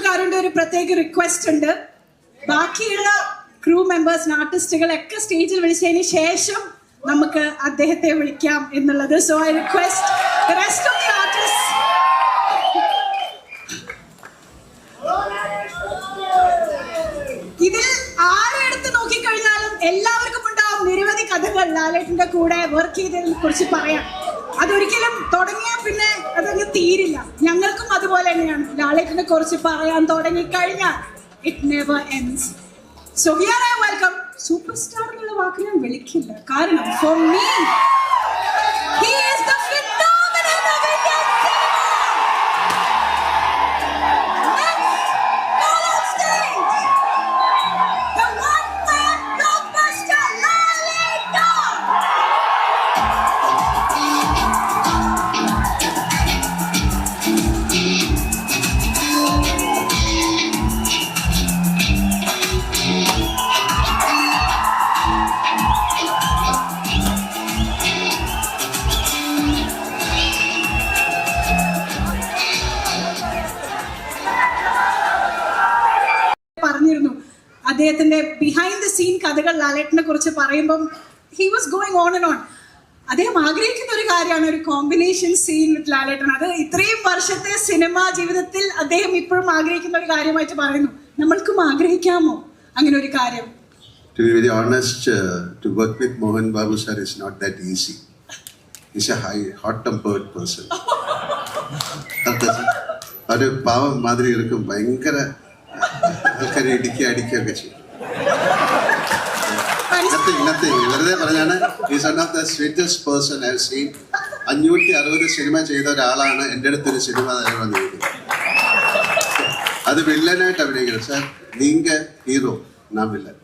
കാരുണ്യ ഒരു പ്രത്യേക റിക്വസ്റ്റ് ഉണ്ട്. ബാക്കിയുള്ള ക്രൂ മെമ്പേഴ്സിന് ആർട്ടിസ്റ്റുകളൊക്കെ സ്റ്റേജിൽ വിളിച്ചതിന് ശേഷം നമുക്ക് അദ്ദേഹത്തെ വിളിക്കാം എന്നുള്ളത്. So I request the rest of the artist. ഇതിൽ ആരെ എടുത്ത് നോക്കിക്കഴിഞ്ഞാലും എല്ലാവർക്കും ഉണ്ടാവും നിരവധി കഥകൾ ലാലേട്ടന്റെ കൂടെ വർക്ക് ചെയ്തതിനെ കുറിച്ച് പറയാം. അതൊരിക്കലും തുടങ്ങിയാൽ പിന്നെ അതങ്ങ് തീരില്ല. ഞങ്ങൾക്കും അതുപോലെ തന്നെയാണ്. ലാലേട്ടനെ കുറിച്ച് പറയാൻ തുടങ്ങിക്കഴിഞ്ഞാൽ it never ends. So here I welcome super star എന്നുള്ള വാക്ക് ഞാൻ വിളിക്കില്ല. കാരണം for me he is the phenomenal of Indian cinema. പറഞ്ഞിരുന്നു അദ്ദേഹത്തിന്റെ ബിഹൈൻഡ് ദ സീൻ കഥകൾ ലാലേട്ടനെ കുറിച്ച് പറയുമ്പം he was going on and on. അദ്ദേഹം ആഗ്രഹിക്കുന്ന ഒരു കാര്യമാണ് ഒരു കോമ്പിനേഷൻ സീൻ വിത്ത് ലാലേട്ടൻ. അത് ഇത്രയും വർഷത്തെ സിനിമാ ജീവിതത്തിൽ അദ്ദേഹം ഇപ്പോഴും ആഗ്രഹിക്കുന്ന ഒരു കാര്യമായിട്ട് പറയുന്നു. നമ്മൾക്കും ആഗ്രഹിക്കാമോ അങ്ങനെ ഒരു കാര്യം? To be very honest, to work with Mohan Babu sir is not that easy. He's a hot-tempered person. ഒരു പാവം മാതിരി ഇരിക്കും. ഭയങ്കര ആൾക്കാരെ അടിക്കുകയൊക്കെ ചെയ്യും. വെറുതെ പറഞ്ഞാണ്. Is one of the sweetest person I have seen. 560 cinema ചെയ്ത ഒരാളാണ് എൻ്റെ അടുത്തൊരു സിനിമ തന്നെ വന്നിരിക്കുന്നത്. അത് വില്ലനായിട്ട് അഭിനയിക്കുന്നത്. സാർ നീങ്ക ഹീറോ, നാം വില്ലൻ.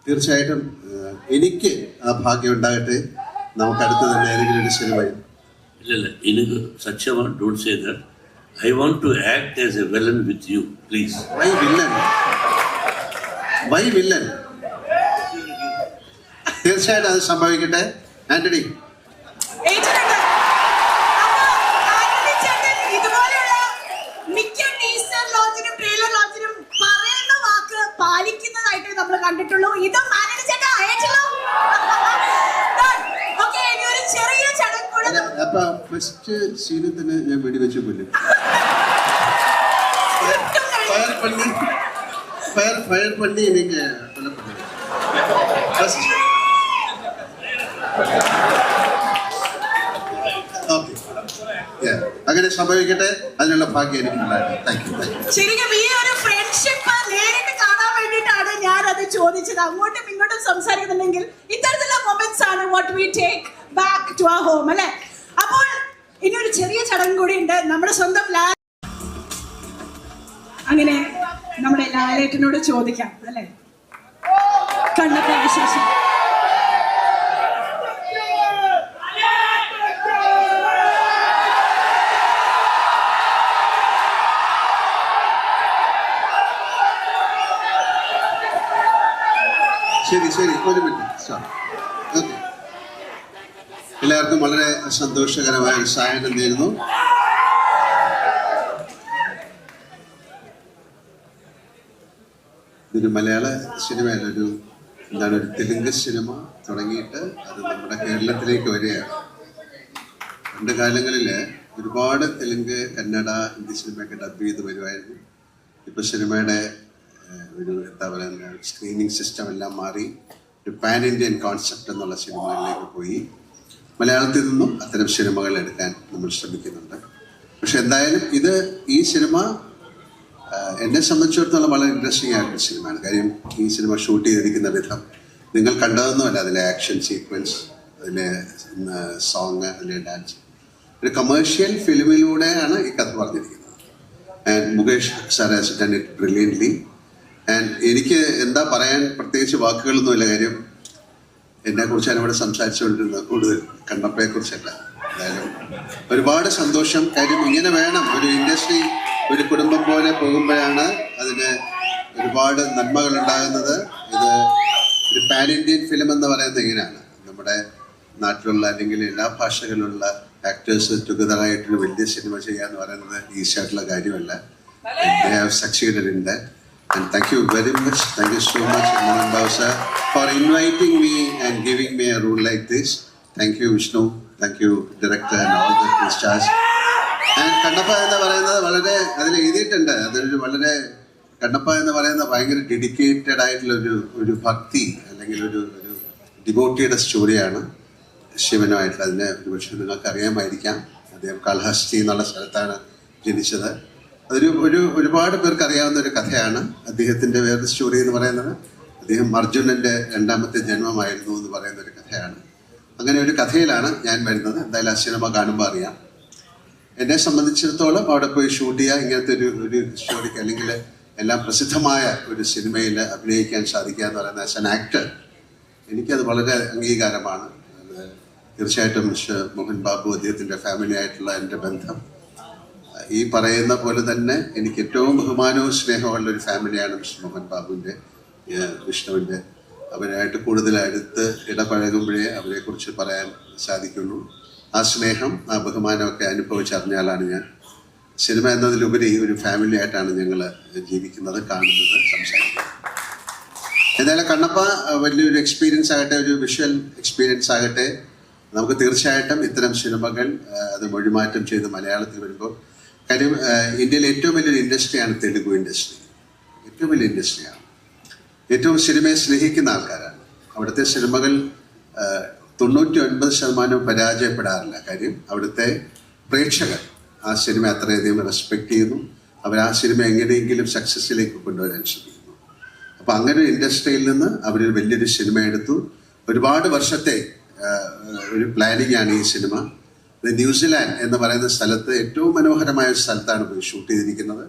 തീർച്ചയായിട്ടും എനിക്ക് ആ ഭാഗ്യം ഉണ്ടാകട്ടെ. നമുക്ക് അടുത്ത് തന്നെ ഏതെങ്കിലും ഒരു സിനിമയും ഇല്ലല്ല, എനിക്ക് സത്യമാ don't say that. I want to act as a villain with you please. Why villain? Why villain? തീർച്ചയായിട്ടും അത് സംഭവിക്കട്ടെ. ആന്റണി ഇതുപോലെയുള്ള മിക്ക ടീസർ ലോഞ്ചിനും ട്രെയിലർ ലോഞ്ചിനും പറയുന്ന വാക്ക് പാലിക്കുന്നതായിട്ട് നമ്മൾ കണ്ടിട്ടുള്ളൂ. ഇതും ആന്റണി ചേട്ടാ അയച്ചല്ലോ. ചെറിയ ചടങ്ങ്. അപ്പൊ ഫസ്റ്റ് സീനിൽ തന്നെ ഞാൻ വെടിവെച്ച് കൊല്ലും. ഫയർ പള്ളി എനിക്ക് അങ്ങനെ സംഭവിക്കട്ടെ. അതിനുള്ള ഭാഗ്യം എനിക്കുണ്ടായിരുന്നു. Thank you. ശരിക്കും ഈ ഒരു ഫ്രണ്ട്ഷിപ്പ് നേരിട്ട് കാണാൻ വേണ്ടിയിട്ടാണ് ഞാൻ അത് ചോദിച്ചത്. അങ്ങോട്ടും ഇങ്ങോട്ടും സംസാരിക്കുന്നുണ്ടെങ്കിൽ ഇത്തരത്തിലുള്ള മൊമെന്റ്സ് ആണ് what we take back to our home അല്ലെ. അപ്പോൾ ഇനി ഒരു ചെറിയ ചടങ്ങ് കൂടി ഉണ്ട്. നമ്മുടെ സ്വന്തം അങ്ങനെ നമ്മുടെ ലാലേട്ടനോട് ചോദിക്കാം അല്ലെ കണ്ണത്തെ വിശേഷം. ശരി ഒരു മിനിറ്റ്. ഓക്കെ, എല്ലാവർക്കും വളരെ സന്തോഷകരമായ ഒരു സായനം നേരുന്നു. ഇതൊരു മലയാള സിനിമയല്ല, ഒരു തെലുങ്ക് സിനിമ തുടങ്ങിയിട്ട് അത് നമ്മുടെ കേരളത്തിലേക്ക് വരികയാണ്. പണ്ട് കാലങ്ങളിൽ ഒരുപാട് തെലുങ്ക്, കന്നഡ, ഹിന്ദി സിനിമയൊക്കെ ഡബ് ചെയ്ത് വരുമായിരുന്നു. ഇപ്പോൾ സിനിമയുടെ ഒരു എന്താ പറയുക സ്ക്രീനിങ് സിസ്റ്റം എല്ലാം മാറി ഒരു പാൻ ഇന്ത്യൻ കോൺസെപ്റ്റ് എന്നുള്ള സിനിമകളിലേക്ക് പോയി. മലയാളത്തിൽ നിന്നും അത്തരം സിനിമകൾ എടുക്കാൻ നമ്മൾ ശ്രമിക്കുന്നുണ്ട്. പക്ഷെ എന്തായാലും ഈ സിനിമ എന്നെ സംബന്ധിച്ചിടത്തോളം വളരെ ഇൻട്രസ്റ്റിംഗ് ആയിട്ടൊരു സിനിമയാണ്. കാര്യം ഈ സിനിമ ഷൂട്ട് ചെയ്തിരിക്കുന്ന വിധം നിങ്ങൾ കണ്ടതൊന്നുമല്ല. അതിലെ ആക്ഷൻ സീക്വൻസ്, അതിലെ സോങ്, അതിലെ ഡാൻസ്, ഒരു കമേഴ്ഷ്യൽ ഫിലിമിലൂടെയാണ് ഈ കഥ പറഞ്ഞിരിക്കുന്നത്. And Mukesh sir has done it brilliantly. And എനിക്ക് എന്താ പറയാൻ പ്രത്യേകിച്ച് വാക്കുകളൊന്നുമില്ല. കാര്യം എന്നെക്കുറിച്ചാണ് ഇവിടെ സംസാരിച്ചുകൊണ്ടിരുന്നത്, കൂടുതൽ കണ്ണപ്പയെക്കുറിച്ചല്ല. എന്തായാലും ഒരുപാട് സന്തോഷം. കാര്യം ഇങ്ങനെ വേണം ഒരു ഇൻഡസ്ട്രി, ഒരു കുടുംബം പോലെ പോകുമ്പോഴാണ് അതിന് ഒരുപാട് നന്മകൾ ഉണ്ടാകുന്നത്. ഇത് ഒരു പാൻ ഇന്ത്യൻ ഫിലിം എന്ന് പറയുന്നത് ഇങ്ങനെയാണ്. നമ്മുടെ നാട്ടിലുള്ള അല്ലെങ്കിൽ എല്ലാ ഭാഷകളിലുള്ള ആക്ടേഴ്സ് ടുഗദറായിട്ടൊരു വലിയ സിനിമ ചെയ്യാന്ന് പറയുന്നത് ഈസി ആയിട്ടുള്ള കാര്യമല്ല. They have succeeded in that. And thank you very much. Thank you so much, Mohan Babu sir, for inviting me and giving me a role like this. Thank you, Vishnu. Thank you, director and all the stars. And Kannappa എന്ന് പറയുന്നത് വളരെ അതിൽ എഴുതിയിട്ടുണ്ട്. അതൊരു വളരെ കണ്ണപ്പ എന്ന് പറയുന്നത് ഭയങ്കര ഡെഡിക്കേറ്റഡ് ആയിട്ടുള്ള ഒരു ഭക്തി അല്ലെങ്കിൽ ഒരു ഡിവോട്ടിയുടെ സ്റ്റോറിയാണ് ശിവനുമായിട്ടുള്ള. അതിനെ ഒരുപക്ഷെ നിങ്ങൾക്ക് അറിയാമായിരിക്കാം. അദ്ദേഹം കാളഹസ്തി എന്നുള്ള സ്ഥലത്താണ് ജനിച്ചത്. ഒരുപാട് പേർക്ക് അറിയാവുന്ന ഒരു കഥയാണ്. അദ്ദേഹത്തിൻ്റെ വേറൊരു സ്റ്റോറി എന്ന് പറയുന്നത് അദ്ദേഹം അർജുനൻ്റെ രണ്ടാമത്തെ ജന്മമായിരുന്നു എന്ന് പറയുന്ന ഒരു കഥയാണ്. അങ്ങനെ ഒരു കഥയിലാണ് ഞാൻ വരുന്നത്. എന്തായാലും ആ സിനിമ കാണുമ്പോൾ അറിയാം. എന്നെ സംബന്ധിച്ചിടത്തോളം അവിടെ പോയി ഷൂട്ട് ചെയ്യുക, ഇങ്ങനത്തെ ഒരു സ്റ്റോറിക്ക് അല്ലെങ്കിൽ എല്ലാം പ്രസിദ്ധമായ ഒരു സിനിമയിൽ അഭിനയിക്കാൻ സാധിക്കുക എന്ന് പറയുന്ന ആസ് ആൻ ആക്ടർ എനിക്കത് വളരെ അംഗീകാരമാണ്. തീർച്ചയായിട്ടും മിസ്റ്റർ മോഹൻ ബാബു അദ്ദേഹത്തിൻ്റെ ഫാമിലി ആയിട്ടുള്ള എൻ്റെ ബന്ധം ഈ പറയുന്ന പോലെ തന്നെ എനിക്ക് ഏറ്റവും ബഹുമാനവും സ്നേഹമുള്ള ഒരു ഫാമിലിയാണ് മിസ്റ്റർ മോഹൻ ബാബുവിൻ്റെ, വിഷ്ണുവിൻ്റെ. അവരായിട്ട് കൂടുതൽ അടുത്ത് ഇടപഴകുമ്പോഴേ അവരെക്കുറിച്ച് പറയാൻ സാധിക്കുള്ളൂ. ആ സ്നേഹം ആ ബഹുമാനമൊക്കെ അനുഭവിച്ചറിഞ്ഞാലാണ് ഞാൻ. സിനിമ എന്നതിലുപരി ഒരു ഫാമിലി ആയിട്ടാണ് ഞങ്ങൾ ജീവിക്കുന്നത്, കാണുന്നത്, സംസാരിക്കുന്നത്. എന്തായാലും കണ്ണപ്പ വലിയൊരു എക്സ്പീരിയൻസ് ആകട്ടെ, ഒരു വിഷ്വൽ എക്സ്പീരിയൻസ് ആകട്ടെ. നമുക്ക് തീർച്ചയായിട്ടും ഇത്തരം സിനിമകൾ അത് മൊഴിമാറ്റം ചെയ്ത് മലയാളത്തിൽ വരുമ്പോൾ, കാര്യം ഇന്ത്യയിലെ ഏറ്റവും വലിയൊരു ഇൻഡസ്ട്രിയാണ് തെലുഗു ഇൻഡസ്ട്രി. ഏറ്റവും വലിയ ഇൻഡസ്ട്രിയാണ്. ഏറ്റവും സിനിമയെ സ്നേഹിക്കുന്ന ആൾക്കാരാണ്. അവിടുത്തെ സിനിമകൾ 99% പരാജയപ്പെടാറില്ല. കാര്യം അവിടുത്തെ പ്രേക്ഷകർ ആ സിനിമ അത്രയധികം റെസ്പെക്ട് ചെയ്യുന്നു. അവർ ആ സിനിമ എങ്ങനെയെങ്കിലും സക്സസ്സിലേക്ക് കൊണ്ടുവരാൻ ശ്രമിക്കുന്നു. അപ്പോൾ അങ്ങനെ ഒരു ഇൻഡസ്ട്രിയിൽ നിന്ന് അവരൊരു വലിയൊരു സിനിമ എടുത്തു. ഒരുപാട് വർഷത്തെ ഒരു പ്ലാനിങ് ആണ് ഈ സിനിമ. ന്യൂസിലാൻഡ് എന്ന് പറയുന്ന സ്ഥലത്ത് ഏറ്റവും മനോഹരമായ ഒരു സ്ഥലത്താണ് പോയി ഷൂട്ട് ചെയ്തിരിക്കുന്നത്.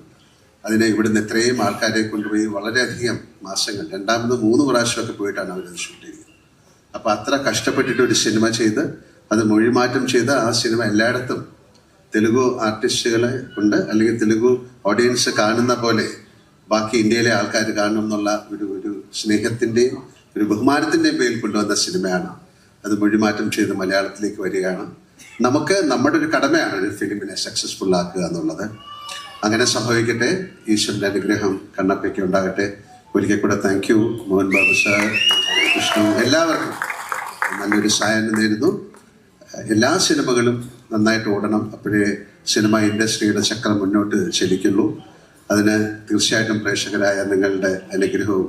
അതിനെ ഇവിടുന്ന് എത്രയും ആൾക്കാരെ കൊണ്ടുപോയി വളരെയധികം മാസങ്ങൾ 2, 3 പ്രാവശ്യമൊക്കെ പോയിട്ടാണ് അവരത് ഷൂട്ട് ചെയ്തത്. അപ്പോൾ അത്ര കഷ്ടപ്പെട്ടിട്ട് ഒരു സിനിമ ചെയ്ത് അത് മൊഴിമാറ്റം ചെയ്ത് ആ സിനിമ എല്ലായിടത്തും തെലുഗു ആർട്ടിസ്റ്റുകളെ കൊണ്ട് അല്ലെങ്കിൽ തെലുഗു ഓഡിയൻസ് കാണുന്ന പോലെ ബാക്കി ഇന്ത്യയിലെ ആൾക്കാർ കാണണം എന്നുള്ള ഒരു സ്നേഹത്തിൻ്റെയും ഒരു ബഹുമാനത്തിൻ്റെയും പേരിൽ കൊണ്ടുവന്ന സിനിമയാണ്. അത് മൊഴിമാറ്റം ചെയ്ത് മലയാളത്തിലേക്ക് വരികയാണ്. നമുക്ക് നമ്മുടെ ഒരു കടമയാണ് ഒരു ഫിലിമിനെ സക്സസ്ഫുൾ ആക്കുക എന്നുള്ളത്. അങ്ങനെ സംഭവിക്കട്ടെ. ഈശ്വരൻ്റെ അനുഗ്രഹം കണ്ണപ്പയ്ക്ക് ഉണ്ടാകട്ടെ. ഒരിക്കൽ കൂടെ thank you Mohan Babu sir, Vishnu, എല്ലാവർക്കും നല്ലൊരു സായാഹ്നം നേരുന്നു. എല്ലാ സിനിമകളും നന്നായിട്ട് ഓടണം. അപ്പോഴേ സിനിമ ഇൻഡസ്ട്രിയുടെ ചക്രം മുന്നോട്ട് ചലിക്കുള്ളൂ. അതിന് തീർച്ചയായിട്ടും പ്രേക്ഷകരായ നിങ്ങളുടെ അനുഗ്രഹവും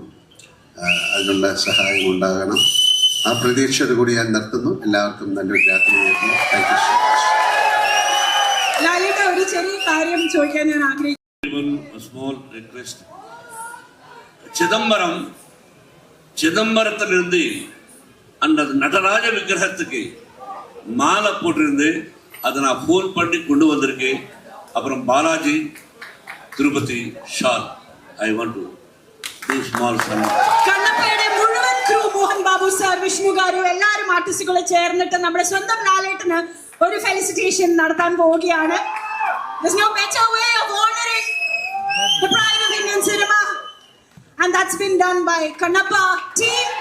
അതിനുള്ള സഹായം ഉണ്ടാകണം. ആ പ്രതീക്ഷയോടുകൂടി ഞാൻ നിർത്തുന്നു. എല്ലാവർക്കും നല്ലൊരു രാത്രി നേരുന്നു. Thank you so much. ലാലേട്ട, ഒരു ചെറിയ കാര്യം ചോദിക്കാൻ ഞാൻ ആഗ്രഹിക്കുന്നു. Small request. சிதம்பரத்திலிருந்து அந்த நடராஜ விக்கிரகத்துக்கு மாலை போட்டிருந்து அதை நான் ஃபோன் பண்ணி கொண்டு வந்திருக்கேன். அப்புறம் Balaji Tirupati shall I want to do small some. കണ്ണപ്പയുടെ മുഴുവൻ ക്രൂ, മോഹൻ ബാബു സാർ, വിഷ്ണു ഗാരു, എല്ലാവരും ആർട്ടിസ്റ്റുകൾ ചേർന്നിട്ട് നമ്മുടെ സ്വന്തം ലാലേട്ടന് ഒരു ഫെലിസിറ്റേഷൻ നടത്താൻ പോവുകയാണ്. There's no better way of honoring the pride of Indian cinema, and that's been done by Kannappa team.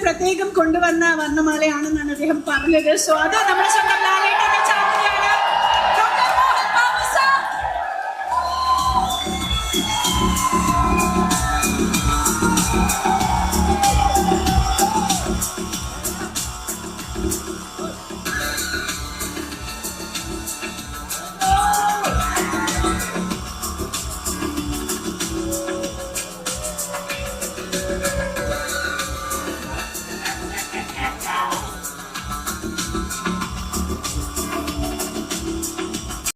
പ്രത്യേകം കൊണ്ടുവന്ന വർണ്ണമാലയാണെന്നാണ് അദ്ദേഹം പറഞ്ഞത്. സോ അത് നമ്മുടെ സ്വന്തം ലാലേട്ടൻ